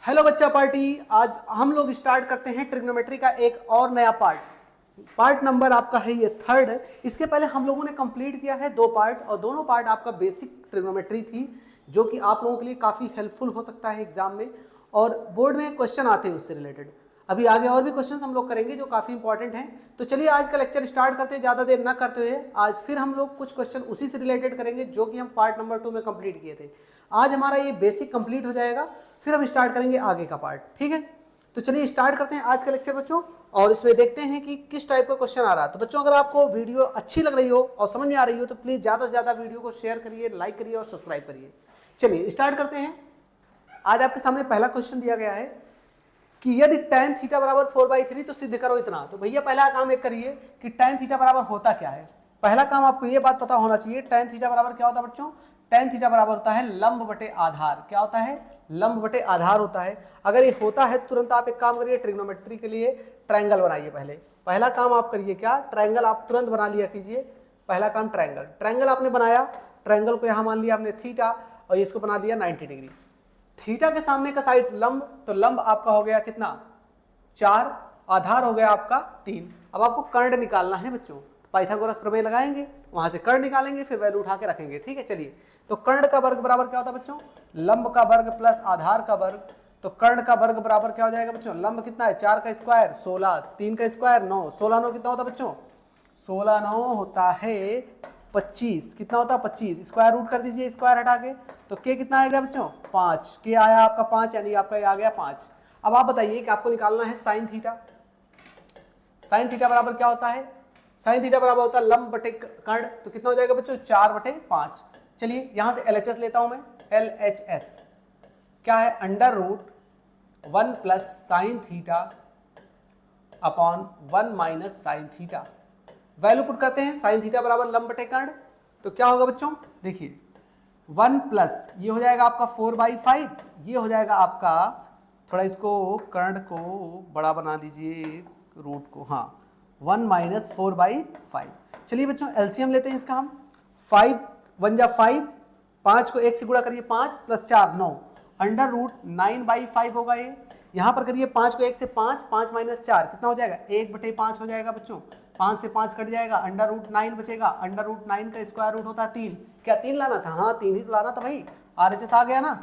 Hello बच्चा party, आज हम लोग स्टार्ट करते हैं ट्रिग्नोमेट्री का एक और नया पार्ट नंबर आपका है ये थर्ड। इसके पहले हम लोगों ने कंप्लीट किया है 2 पार्ट और दोनों पार्ट आपका बेसिक ट्रिग्नोमेट्री थी जो कि आप लोगों के लिए काफ़ी हेल्पफुल हो सकता है एग्जाम में और बोर्ड में क्वेश्चन आते हैं उससे रिलेटेड। अभी आगे और भी क्वेश्चंस हम लोग करेंगे जो काफ़ी इंपॉर्टेंट हैं। तो चलिए आज का लेक्चर स्टार्ट करते हैं, ज़्यादा देर ना करते हुए। आज फिर हम लोग कुछ क्वेश्चन उसी से रिलेटेड करेंगे जो कि हम पार्ट नंबर 2 में कंप्लीट किए थे। आज हमारा ये बेसिक कंप्लीट हो जाएगा, फिर हम स्टार्ट करेंगे आगे का पार्ट। ठीक है, तो चलिए स्टार्ट करते हैं आज का लेक्चर बच्चों और इसमें देखते हैं कि किस टाइप का क्वेश्चन आ रहा है। तो बच्चों अगर आपको वीडियो अच्छी लग रही हो और समझ में आ रही हो तो प्लीज़ ज़्यादा से ज़्यादा वीडियो को शेयर करिए, लाइक करिए और सब्सक्राइब करिए। चलिए स्टार्ट करते हैं। आज आपके सामने पहला क्वेश्चन दिया गया है कि यदि tan थीटा बराबर 4/3 तो सिद्ध करो इतना। तो भैया पहला काम एक करिए कि tan थीटा बराबर होता क्या है। पहला काम आपको ये बात पता होना चाहिए, tan थीटा बराबर क्या होता है बच्चों। tan थीटा बराबर होता है लंब बटे आधार। क्या होता है? लंब बटे आधार होता है। अगर ये होता है तुरंत आप एक काम करिए, ट्रिग्नोमेट्री के लिए ट्रायंगल बनाइए। पहला काम आप करिए क्या, ट्रायंगल आप तुरंत बना लिया कीजिए। पहला काम ट्रायंगल आपने बनाया। ट्रायंगल को यहाँ मान लिया आपने थीटा और इसको बना दिया 90 डिग्री। थीटा के सामने का साइड लंब, तो लंब आपका हो गया कितना 4, आधार हो गया आपका 3। अब आपको कर्ण निकालना है बच्चों, तो पाइथागोरस प्रमेय लगाएंगे, वहां से कर्ण निकालेंगे, फिर वैल्यू उठा के रखेंगे। ठीक है, चलिए तो कर्ण का वर्ग बराबर क्या होता है बच्चों, लंब का वर्ग प्लस आधार का वर्ग। तो कर्ण का वर्ग बराबर क्या हो जाएगा बच्चों, लंब कितना है 4 का स्क्वायर 16, 3 का स्क्वायर 9, 16 9 कितना होता है बच्चों, 16 9 होता है 25। कितना होता है 25, स्क्वायर रूट कर दीजिए स्क्वायर हटा के, तो के कितना आएगा बच्चों 5, के आया आपका 5, यानी आपका ये आ गया 5। अब आप बताइए कि आपको निकालना है साइन थीटा। साइन थीटा बराबर क्या होता है, साइन थीटा बराबर होता है लंब बटे कर्ण। तो कितना हो जाएगा बच्चों 4/5। चलिए यहां से LHS लेता हूं मैं। LHS क्या है, √1 plus sine theta upon 1 minus sine theta. Value put करते हैं, साइन थीटा बराबर लंब बटे कर्ण। तो क्या होगा बच्चों, देखिए 1 प्लस ये हो जाएगा आपका 4/5, ये हो जाएगा आपका, थोड़ा इसको कर्ण को बड़ा बना दीजिए रूट को, हाँ 1 माइनस 4/5। चलिए बच्चों एलसीएम लेते हैं इसका हम। 5 1 जा 5, 5 को 1 से गुणा करिए 5 प्लस 4 9, √9/5 होगा ये। यहाँ पर करिए 5 को 1 से 5, 5 माइनस 4 कितना हो जाएगा 1/5 हो जाएगा बच्चों। 5 से 5 कट जाएगा, √9 बचेगा। √9 का स्क्वायर रूट होता है 3। क्या 3 लाना था, हाँ 3 ही तो लाना था भाई। RHS आ गया ना,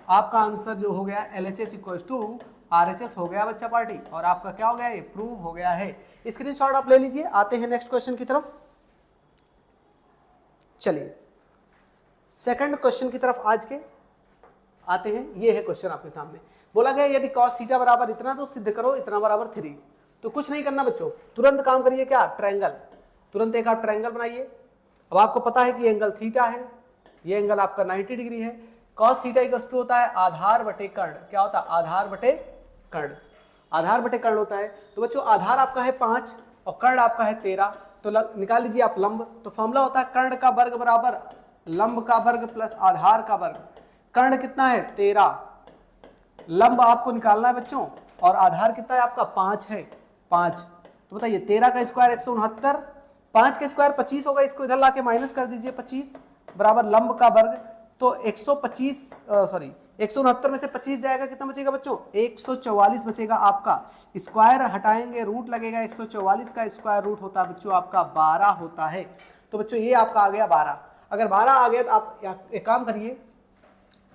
आपका आंसर जो हो गया LHS = RHS हो गया बच्चा पार्टी, और आपका क्या हो गया, ये प्रूव हो गया है। स्क्रीनशॉट आप ले लीजिए। आते हैं नेक्स्ट क्वेश्चन की तरफ। चलिए सेकंड क्वेश्चन की तरफ आज के आते हैं। ये है क्वेश्चन आपके सामने, बोला गया यदि cos थीटा बराबर इतना तो सिद्ध करो इतना बराबर 3। तो कुछ नहीं करना बच्चों, तुरंत काम करिए क्या, ट्रायंगल। तुरंत एक आप ट्रायंगल बनाइए। अब आपको पता है कि ये एंगल थीटा है, ये एंगल आपका 90 डिग्री है। cos थीटा = होता है आधार बटे कर्ण। क्या होता है, आधार बटे कर्ण। आधार बटे कर्ण होता है। तो बच्चों आधार आपका है 5 और कर्ण आपका है 13। तो निकाल लीजिए आप लंब। तो फॉर्मूला होता है कर्ण का वर्ग बराबर लंब का वर्ग प्लस आधार का वर्ग। कर्ण कितना है 13, लंब आपको निकालना है बच्चों, और आधार कितना है आपका 5 है 5। तो बताइए 13 का स्क्वायर 169, 5 का स्क्वायर 25 होगा, इसको इधर लाके माइनस कर दीजिए 25 बराबर लंब का वर्ग। तो 169 में से 25 जाएगा, कितना बचेगा बच्चों 144 बचेगा आपका। स्क्वायर हटाएंगे रूट लगेगा, 144 का स्क्वायर रूट होता है बच्चों आपका 12 होता है। तो बच्चों ये आपका आ गया 12। अगर 12 आ गया तो आप एक काम करिए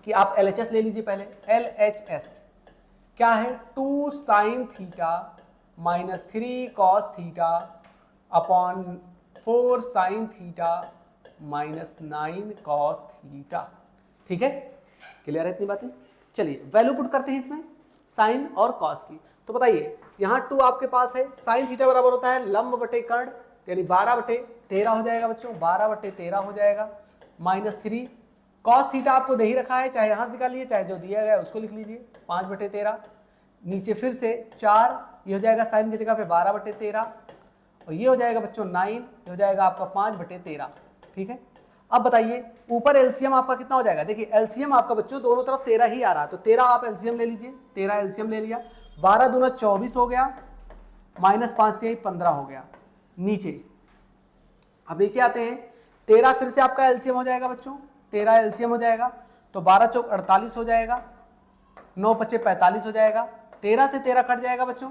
कि आप LHS ले लीजिए पहले। LHS क्या है, 2 sine theta minus 3 cos theta upon 4 sine theta minus 9 cos theta. ठीक है, क्लियर है इतनी बातें। चलिए वैल्यू पुट करते हैं इसमें साइन और कॉस की। तो बताइए यहाँ 2 आपके पास है, साइन थीटा बराबर होता है लंब बटे कर्ण, यानी 12/13 हो जाएगा बच्चों, 12/13 हो जाएगा, माइनस 3 कॉस थीटा आपको दे ही रखा है, चाहे यहाँ निकालिए चाहे जो दिया गया है उसको लिख लीजिए 5/13। नीचे फिर से 4, ये हो जाएगा साइन की जगह पे 12/13, और ये हो जाएगा बच्चों 9, ये हो जाएगा आपका 5/13। ठीक है, अब बताइए ऊपर एलसीएम आपका कितना हो जाएगा। देखिए एलसीएम आपका बच्चों दोनों तरफ 13 ही आ रहा है, तो 13 आप एलसीएम ले लीजिए। 13 एलसीएम ले लिया, 12 दूना 24 हो गया, माइनस 5 3 15 हो गया। नीचे अब नीचे आते हैं, 13 फिर से आपका एलसीएम हो जाएगा बच्चों, 13 एलसीएम हो जाएगा, तो 12 चौक 48 हो जाएगा, 9 पचे 45 हो जाएगा, 13 से 13 कट जाएगा बच्चों,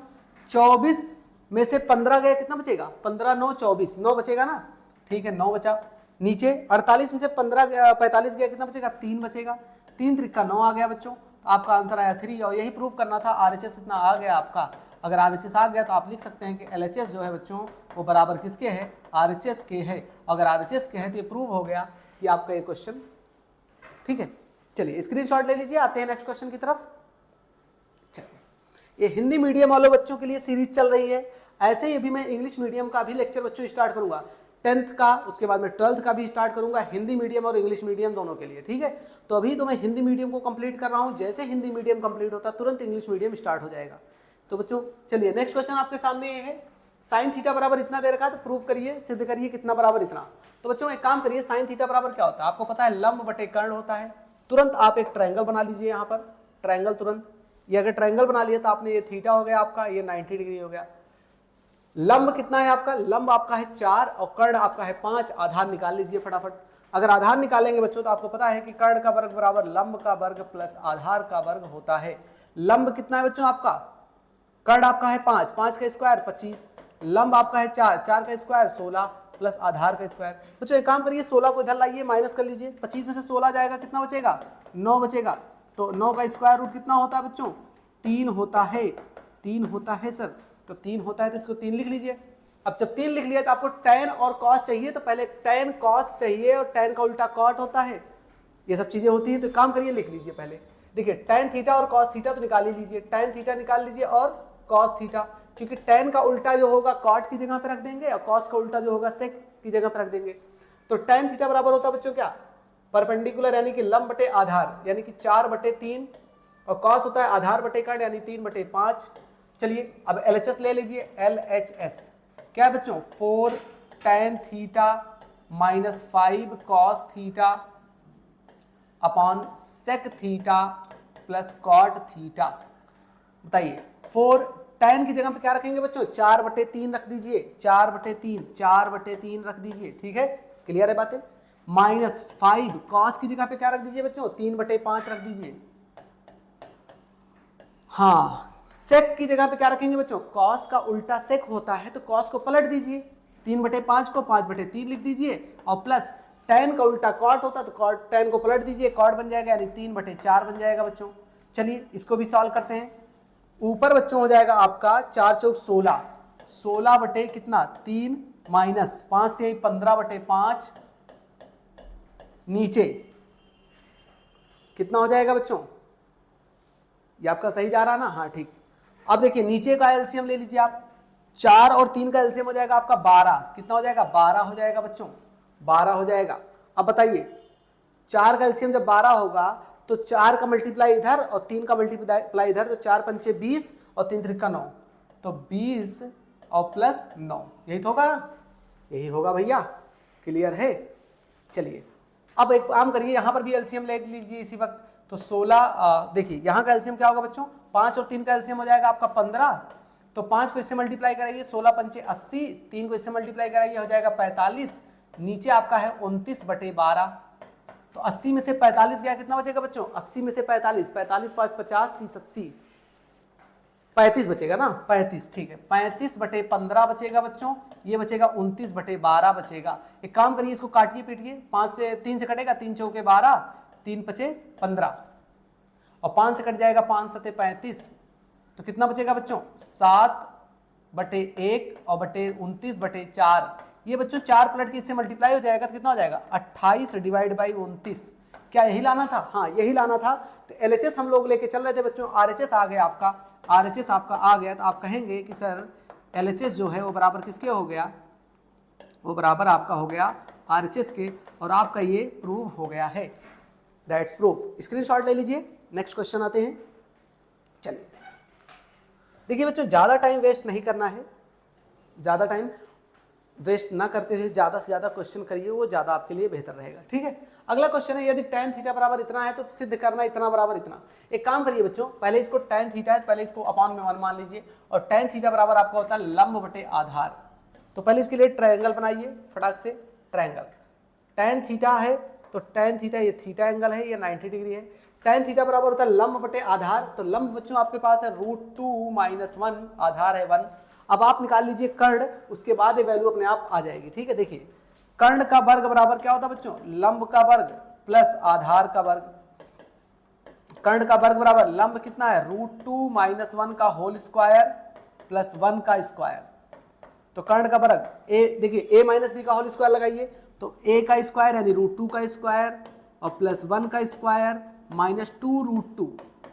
24 में से 15 गए, कितना बचेगा, 15 9 24, 9 बचेगा ना, ठीक है 9 बचा। नीचे 48 में से 45 गया, कितना बचेगा, 3 बचेगा, 3 त्रिका 9 आ गया बच्चों, तो आपका आंसर आया 3। और यही प्रूव करना था, आरएचएस इतना आ गया आपका। अगर आरएचएस आ गया तो आप लिख सकते हैं कि एलएचएस जो है बच्चों वो बराबर किसके है, आरएचएस के है। अगर आरएचएस के है तो ये प्रूव हो गया कि आपका ये क्वेश्चन, ठीक है। चलिए स्क्रीनशॉट ले लीजिए, आते हैं नेक्स्ट क्वेश्चन की तरफ। चलिए, ये हिंदी मीडियम वालों बच्चों के लिए सीरीज चल रही है, ऐसे ही अभी मैं इंग्लिश मीडियम का भी लेक्चर बच्चों स्टार्ट करूंगा, 10th का, उसके बाद में 12th का भी स्टार्ट करूंगा, हिंदी मीडियम और इंग्लिश मीडियम दोनों के लिए, ठीक है। तो अभी तो मैं हिंदी मीडियम को कंप्लीट कर रहा हूं, जैसे हिंदी मीडियम कंप्लीट होता तुरंत इंग्लिश मीडियम स्टार्ट हो जाएगा। तो बच्चों चलिए नेक्स्ट क्वेश्चन आपके सामने ये है, साइन थीटा बराबर इतना दे रखा है, तो प्रूव करिए, सिद्ध करिए कितना बराबर इतना। तो बच्चों एक काम करिए, साइन थीटा बराबर क्या होता है आपको पता है, लंब बटे कर्ण होता है। तुरंत आप एक ट्रायंगल बना लीजिए, यहाँ पर ट्रायंगल, तुरंत ये अगर ट्रायंगल बना लिया तो आपने ये थीटा हो गया आपका, ये 90 डिग्री हो गया। लंब कितना है आपका, लंब आपका है 4 और कर्ण आपका है 5। आधार निकाल लीजिए फटाफट। अगर आधार निकालेंगे बच्चों तो आपको पता है कि कर्ण का वर्ग बराबर लंब का वर्ग प्लस आधार का वर्ग होता है। लंब कितना है बच्चों आपका, कर्ण आपका है 5, 5 का स्क्वायर 25, लंब आपका है 4, 4 का स्क्वायर 16 प्लस आधार का स्क्वायर। बच्चों एक काम करिए, 16 को इधर लाइए, माइनस कर लीजिए, 25 में से 16 जाएगा, कितना बचेगा, 9 बचेगा। तो 9 का स्क्वायर रूट कितना होता है बच्चों, 3 होता है, 3 होता है सर, तो 3 होता है तो इसको 3 लिख लीजिए। अब जब 3 लिख लिया तो आपको tan और cos चाहिए, तो पहले tan cos चाहिए और tan का उल्टा cot होता है, ये सब चीजें होती हैं। तो काम करिए, लिख लीजिए पहले, देखिए tan थीटा और cos थीटा तो निकाल ही लीजिए, tan थीटा निकाल लीजिए और cos थीटा, क्योंकि tan का उल्टा जो होगा cot की जगह पे रख देंगे और cos का उल्टा जो होगा sec की जगह पे रख देंगे। तो tan थीटा बराबर होता है बच्चों क्या, परपेंडिकुलर यानी कि लंब बटे आधार यानी कि 4/3 और cos होता है आधार बटे कर्ण यानी 3/5। चलिए अब LHS ले लीजिए, LHS क्या है बच्चों, 4 tan theta minus 5 cos theta upon sec theta plus cot theta. बताइए 4 tan की जगह पे क्या रखेंगे बच्चों, 4/3 रख दीजिए, 4/3 रख दीजिए, ठीक है, क्लियर है बातें। माइनस 5 cos की जगह पे क्या रख दीजिए बच्चों, 3/5 रख दीजिए। हाँ, sec की जगह पे क्या रखेंगे बच्चों, cos का उल्टा sec होता है, तो cos को पलट दीजिए, 3/5 को 5/3 लिख दीजिए और प्लस tan का उल्टा cot होता है, तो cot tan को पलट दीजिए, cot बन जाएगा यानी 3/4 बन जाएगा बच्चों। चलिए इसको भी सॉल्व करते हैं। ऊपर बच्चों हो जाएगा आपका 4 चौक 16, 16 बटे कितना 3 माइनस 5 3 15/5, नीचे कितना हो जाएगा बच्चों, ये आपका सही जा रहा ना, हाँ ठीक। अब देखिए नीचे का एलसीएम ले लीजिए आप, 4 और 3 का एलसीएम हो जाएगा आपका 12, कितना हो जाएगा 12 हो जाएगा बच्चों, 12 हो जाएगा। अब बताइए 4 का एलसीएम जब 12 होगा तो 4 का मल्टीप्लाई इधर और 3 का मल्टीप्लाई इधर, तो 4 पंचे 20 और 3 त्रिका 9, तो 20 और प्लस 9, यही तो होगा ना, यही होगा भैया, क्लियर है। चलिए अब एक काम करिए, यहां पर भी एलसीएम ले लीजिए इसी वक्त, तो 16 देखिए यहाँ का एलसीएम क्या होगा बच्चों, 5 और 3 का एलसीएम हो जाएगा आपका 15, तो 5 को इससे मल्टीप्लाई कराइए, 16 पंचे 80, 3 को इससे मल्टीप्लाई कराइए हो जाएगा 45, नीचे आपका है 29/12, तो 80 में से 45 गया, कितना बचेगा बच्चों, 80 में से 45, 45 5 50 30 80, 35 बचेगा ना, 35, ठीक है, 35/15 बचेगा बच्चों, ये बचेगा 29/12 बचेगा। एक काम करिए, इसको काटिए पीटिए, 5 से 3 से कटेगा, 3 चौके 12, 3 पचे 15 और 5 से कट जाएगा, 5 7 35, तो कितना बचेगा बच्चों 7/1 और बटे 29/4, ये बच्चों 4 पलट के इससे मल्टीप्लाई हो जाएगा तो कितना हो जाएगा 28 डिवाइड बाई 29। क्या यही लाना था, हाँ यही लाना था। तो LHS हम लोग लेके चल रहे थे बच्चों, RHS आ गया आपका, RHS आपका आ गया, तो आप कहेंगे कि सर LHS जो है वो बराबर किसके हो गया, वो बराबर आपका हो गया RHS के, और आपका ये प्रूव हो गया है, दैट्स प्रूफ। स्क्रीनशॉट ले लीजिए, नेक्स्ट क्वेश्चन आते हैं। चलिए देखिए बच्चों, ज़्यादा टाइम वेस्ट नहीं करना है, ज़्यादा टाइम वेस्ट ना करते हुए ज़्यादा से ज़्यादा क्वेश्चन करिए, वो ज़्यादा आपके लिए बेहतर रहेगा, ठीक है। अगला क्वेश्चन है, यदि tan थीटा बराबर इतना है तो सिद्ध करना इतना बराबर इतना। एक काम करिए बच्चों, पहले इसको tan थीटा है, पहले इसको अपॉन में 1 मान लीजिए, और tan थीटा बराबर आपका होता है लंब बटे आधार। तो पहले इसके लिए ट्रायंगल बनाइए फटाक से, ट्रायंगल tan थीटा है तो tan थीटा ये थीटा एंगल है, ये 90 डिग्री है, tan थीटा बराबर होता है लंब बटे आधार, तो लंब बच्चों आपके पास है √2 - 1, आधार है 1। अब आप निकाल लीजिए कर्ण, उसके बाद ये वैल्यू अपने आप आ जाएगी। ठीक है, देखिए कर्ण का वर्ग बराबर क्या होता है बच्चों, लंब का वर्ग प्लस आधार का वर्ग। कर्ण का वर्ग बराबर लंब कितना है, √2 - 1 का होल स्क्वायर प्लस 1 का स्क्वायर। तो कर्ण का वर्ग ए, देखिए a माइनस बी का होल स्क्वायर लगाइए, तो a का स्क्वायर यानी √2 का स्क्वायर और प्लस 1 का स्क्वायर माइनस 2√2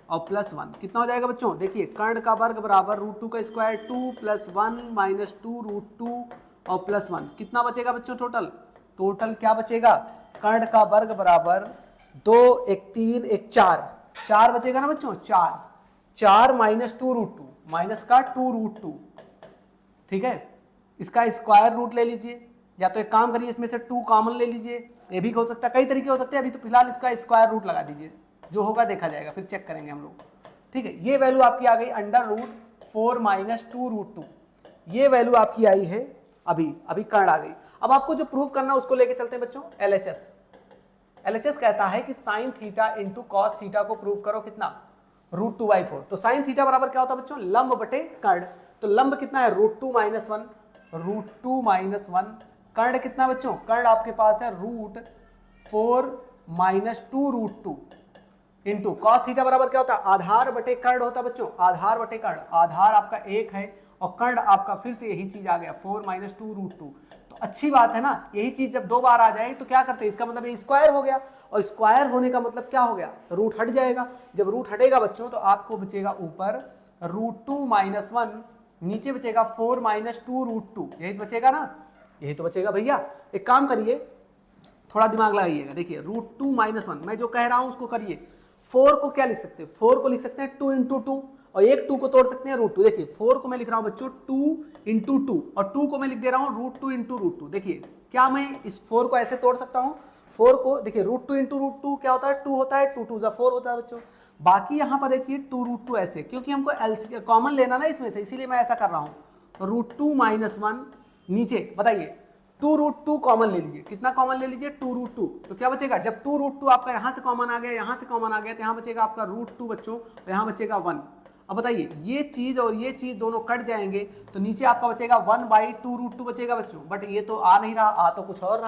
और प्लस 1 कितना हो जाएगा बच्चों, देखिए कर्ण का वर्ग बराबर √2 का स्क्वायर 2 प्लस 1 माइनस 2√2 और प्लस 1 कितना बचेगा बच्चों, टोटल क्या बचेगा, कर्ण का वर्ग बराबर 2 1 3 1 4 बचेगा ना बच्चों, 4 माइनस 2√2 माइनस का 2√2। ठीक है, इसका स्क्वायर रूट ले लीजिए, या तो एक काम करिए इसमें से 2 कॉमन ले लीजिए, ये भी हो सकता है, कई तरीके हो सकते हैं। अभी तो फिलहाल इसका स्क्वायर रूट लगा दीजिए, जो होगा देखा जाएगा, फिर चेक करेंगे हम लोग। ठीक है, ये वैल्यू आपकी आ गई √4 माइनस 2√2, ये वैल्यू आपकी आई है अभी कर्ण आ गई। अब आपको जो प्रूफ करना है उसको लेके चलते हैं बच्चों, LHS कहता है कि sine theta into cos theta को प्रूव करो कितना, √2/4। तो साइन थीटा बराबर क्या होता है बच्चों, लंब बटे कर्ण। तो लंब कितना है, √2 - 1, कर्ण कितना बच्चों, कर्ण आपके पास है √4 - 2√2 इंटू कॉस थीटा बराबर क्या होता है, आधार बटे कर्ण होता है बच्चों, आधार बटे कर्ण। आधार आपका 1 है और कर्ण आपका फिर से यही चीज आ गया 4 - 2√2। तो अच्छी बात है ना, यही चीज जब 2 बार आ जाए तो क्या करते हैं, इसका मतलब ये स्क्वायर हो गया, और स्क्वायर होने का मतलब क्या हो गया, रूट हट जाएगा। जब रूट हटेगा बच्चों तो आपको बचेगा ऊपर √2 - 1, नीचे बचेगा 4 - 2√2, यही तो बचेगा ना, यही तो बचेगा भैया। एक काम करिए, थोड़ा दिमाग लगाइएगा, देखिए √2 - 1 मैं जो कह रहा हूं उसको करिए। 4 को क्या लिख सकते हैं, 4 को लिख सकते हैं 2 × 2, और एक 2 को तोड़ सकते हैं √2। देखिए 4 को मैं लिख रहा हूं बच्चों 2 × 2, और 2 को मैं लिख दे रहा हूं √2 × √2। देखिए क्या मैं इस 4 को ऐसे तोड़ सकता हूं, 4 को देखिए √2 × √2 क्या होता है, 2 होता है, 2 2 4 होता है बच्चों। बाकी यहां पर देखिए 2√2 ऐसे, क्योंकि हमको एलसीएम कॉमन लेना ना इसमें से, इसीलिए मैं ऐसा कर रहा हूं। √2 - 1 नीचे बताइए 2√2 कॉमन ले लीजिए, कितना कॉमन ले लीजिए, 2√2। तो क्या बचेगा, जब 2√2 आपका यहां से कॉमन आ गया, यहां से कॉमन आ गया, तो यहां बचेगा आपका √2 बच्चों, और यहां बचेगा 1। अब बताइए ये चीज और ये चीज दोनों कट जाएंगे, तो नीचे आपका बचेगा 1/2√2 बचेगा बच्चों। बट ये तो आ नहीं रहा, आ तो कुछ और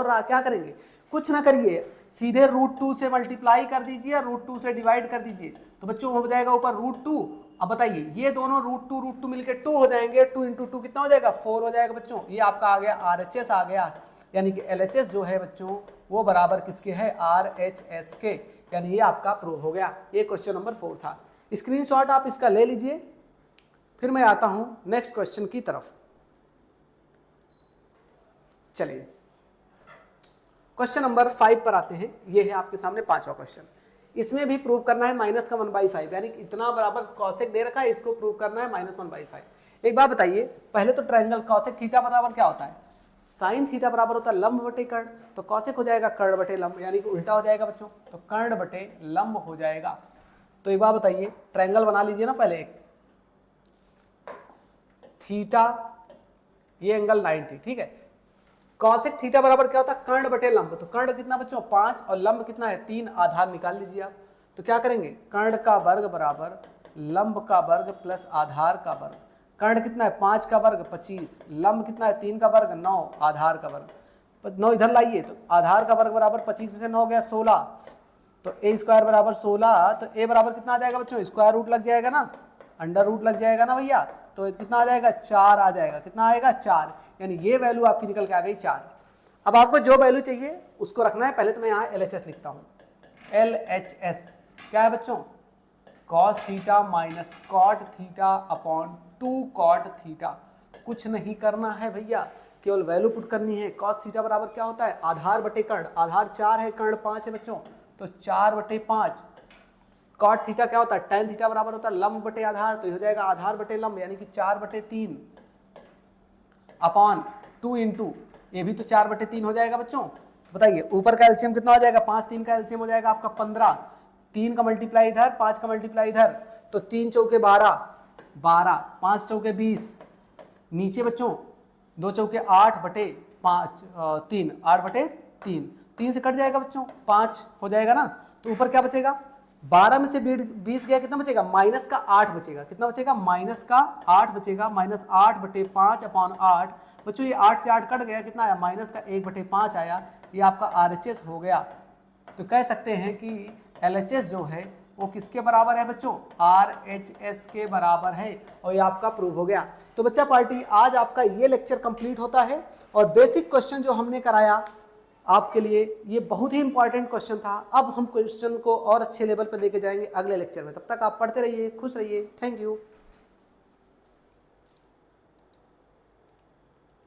रहा है, क्या करेंगे, कुछ ना करिए, सीधे √2 से मल्टीप्लाई कर दीजिए, √2 से डिवाइड कर दीजिए, तो बच्चों हो जाएगा ऊपर √2। अब बताइए ये दोनों √2 मिलकर 2 हो जाएंगे, 2 × 2 कितना हो जाएगा, 4 हो जाएगा बच्चों। ये आपका आ गया RHS आ गया, यानी कि LHS जो है बच्चों वो बराबर किसके है, RHS के, यानी ये आपका प्रूव हो गया। ये क्वेश्चन नंबर 4 था। स्क्रीनशॉट आप इसका ले लीजिए, फिर मैं आता हूं नेक्स्ट क्वेश्चन की तरफ। चलिए क्वेश्चन नंबर 5 पर आते हैं। ये है आपके सामने 5वां क्वेश्चन। इसमें भी प्रूव करना है माइनस का 1/5, यानी इतना बराबर कॉसेक दे रखा है, इसको प्रूव करना है -1/5। एक बात बताइए, पहले तो ट्रायंगल कॉसेक थीटा बराबर क्या होता है, साइन थीटा बराबर होता है लंब बटे कर्ण, तो कॉसेक हो जाएगा कर्ण बटे लंब, यानी कि उल्टा हो जाएगा बच्चों, तो कर्ण बटे लंब हो जाएगा। तो एक बात बताइए, ट्रायंगल बना लीजिए ना पहले, एक थीटा, ये एंगल 90, ठीक है। कॉसेक थीटा बराबर क्या होता है, कर्ण बटे लंब, तो कर्ण कितना बच्चों 5 और लंब कितना है 3, आधार निकाल लीजिए आप। तो क्या करेंगे, कर्ण का वर्ग बराबर लंब का वर्ग प्लस आधार का वर्ग। कर्ण कितना है 5 का वर्ग 25, लंब कितना है 3 का वर्ग 9, आधार का वर्ग 9 इधर लाइए, तो आधार का वर्ग बराबर 25 में से 9 गया 16, तो a² बराबर 16, तो a बराबर कितना आ जाएगा बच्चों, स्क्वायर रूट लग जाएगा ना, अंडर रूट लग जाएगा ना भैया, तो कितना आ जाएगा 4 आ जाएगा, कितना आएगा 4, यानी ये वैल्यू आपकी निकल के आ गई 4। अब आपको जो वैल्यू चाहिए उसको रखना है। पहले तो मैं यहाँ LHS लिखता हूँ, LHS क्या है बच्चों, cos theta minus cot theta upon 2 cot theta. कुछ नहीं करना है भैया, केवल वैल्यू पुट करनी है। cos थीटा बराबर क्या होता है, आधार बटे कर्ण, आधार 4 है, कर्ण 5 है बच्चों, तो 4/5। कॉट थीटा क्या होता है, tan थीटा बराबर होता है लंब बटे आधार, तो ये हो जाएगा आधार बटे लंब, यानी कि 4/3 अपॉन 2 × ये भी तो 4/3 हो जाएगा बच्चों। बताइए ऊपर का एलसीएम कितना हो जाएगा, 5 3 का एलसीएम हो जाएगा आपका 15, 3 का मल्टीप्लाई इधर, 5 का मल्टीप्लाई इधर, तो 3 चौके 12, 5 चौके 20, नीचे बच्चों 2 चौके 8/5 3, 8/3, 3 से कट जाएगा बच्चों, 5 हो जाएगा ना, तो ऊपर क्या बचेगा, 12 में से 20 गया, कितना बचेगा, माइनस का 8 बचेगा। कितना बचेगा, माइनस का 8 बचेगा। माइनस 8/5/8। बच्चों ये 8 से 8 कट गया, कितना आया, माइनस का 1/5 आया। ये आपका RHS हो गया। तो कह सकते हैं कि LHS जो है वो किसके बराबर है बच्चों, RHS के बराबर है। और ये आपका प्रूव हो गया। तो बच्चा पार्टी आज आपका ये लेक्चर कंप्लीट होता है। और बेसिक क्वेश्चन जो हमने कराया आपके लिए, ये बहुत ही इंपॉर्टेंट क्वेश्चन था। अब हम क्वेश्चन को और अच्छे लेवल पर लेके जाएंगे अगले लेक्चर में। तब तक आप पढ़ते रहिए, खुश रहिए। Thank you.